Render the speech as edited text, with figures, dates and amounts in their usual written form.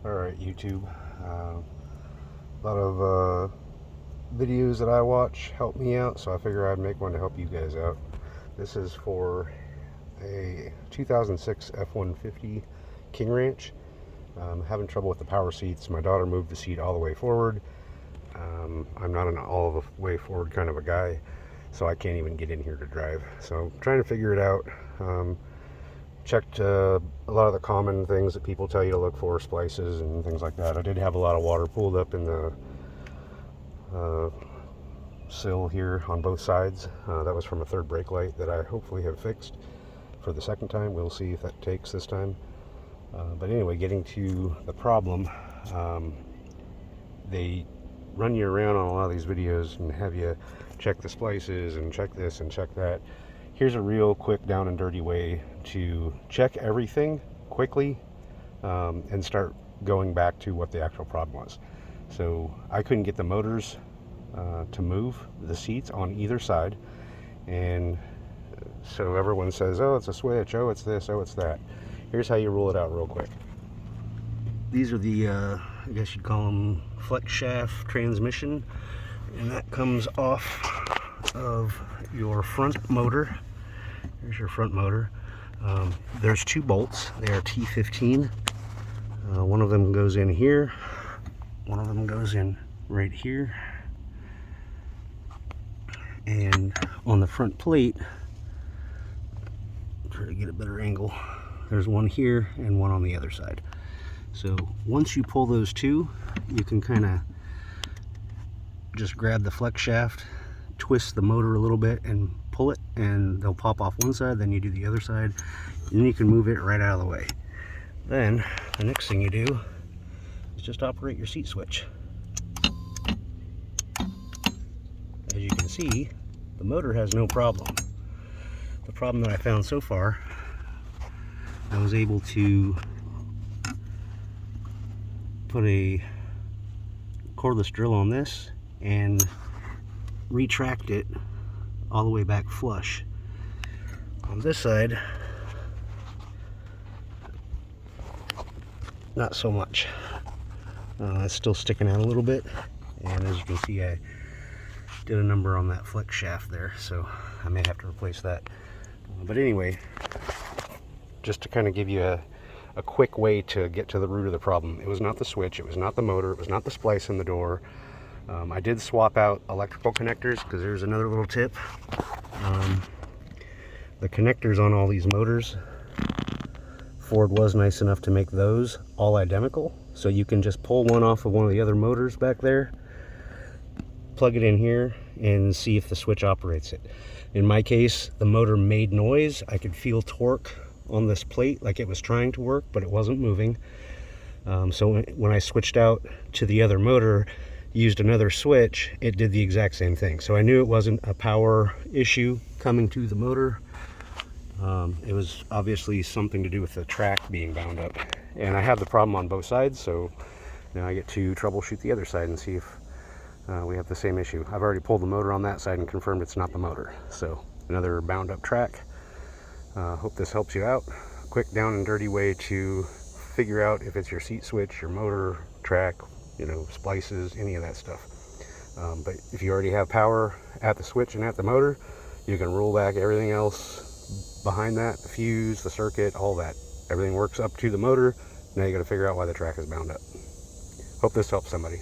Alright, YouTube. A lot of videos that I watch help me out, so I figure I'd make one to help you guys out. This is for a 2006 F150 King Ranch. Having trouble with the power seats. My daughter moved the seat all the way forward. I'm not an all the way forward kind of a guy, so I can't even get in here to drive. So I'm trying to figure it out. Checked a lot of the common things that people tell you to look for, splices and things like that. I did have a lot of water pooled up in the sill here on both sides. That was from a third brake light that I hopefully have fixed for the second time. We'll see if that takes this time. But anyway, getting to the problem, they run you around on a lot of these videos and have you check the splices and check this and check that. Here's a real quick down and dirty way to check everything quickly and start going back to what the actual problem was. So I couldn't get the motors to move the seats on either side, and so everyone says, oh, it's a switch, oh, it's this, oh, it's that. Here's how you rule it out real quick. These are the I guess you'd call them flex shaft transmission, and that comes off of your front motor. Here's your front motor. There's two bolts. They are T15. One of them goes in here. One of them goes in right here. And on the front plate, try to get a better angle, there's one here and one on the other side. So once you pull those two, you can kind of just grab the flex shaft, twist the motor a little bit and pull it, and they'll pop off one side, then you do the other side, and then you can move it right out of the way. Then the next thing you do is just operate your seat switch. As you can see, the motor has no problem. The problem that I found so far, I was able to put a cordless drill on this and retract it all the way back flush. On this side, not so much. It's still sticking out a little bit, and as you can see, I did a number on that flex shaft there, so I may have to replace that. But anyway, just to kind of give you a quick way to get to the root of the problem. It was not the switch, it was not the motor, it was not the splice in the door. I did swap out electrical connectors, because there's another little tip. The connectors on all these motors, Ford was nice enough to make those all identical, so you can just pull one off of one of the other motors back there, plug it in here, and see if the switch operates it. In my case, the motor made noise. I could feel torque on this plate like it was trying to work, but it wasn't moving. So when I switched out to the other motor, used another switch, it did the exact same thing. So I knew it wasn't a power issue coming to the motor. It was obviously something to do with the track being bound up. And I have the problem on both sides, so now I get to troubleshoot the other side and see if we have the same issue. I've already pulled the motor on that side and confirmed it's not the motor. So another bound up track. Hope this helps you out. Quick down and dirty way to figure out if it's your seat switch, your motor, track, splices, any of that stuff. But if you already have power at the switch and at the motor, you can roll back everything else behind that, the fuse, the circuit, all that. Everything works up to the motor. Now you got to figure out why the track is bound up. Hope this helps somebody.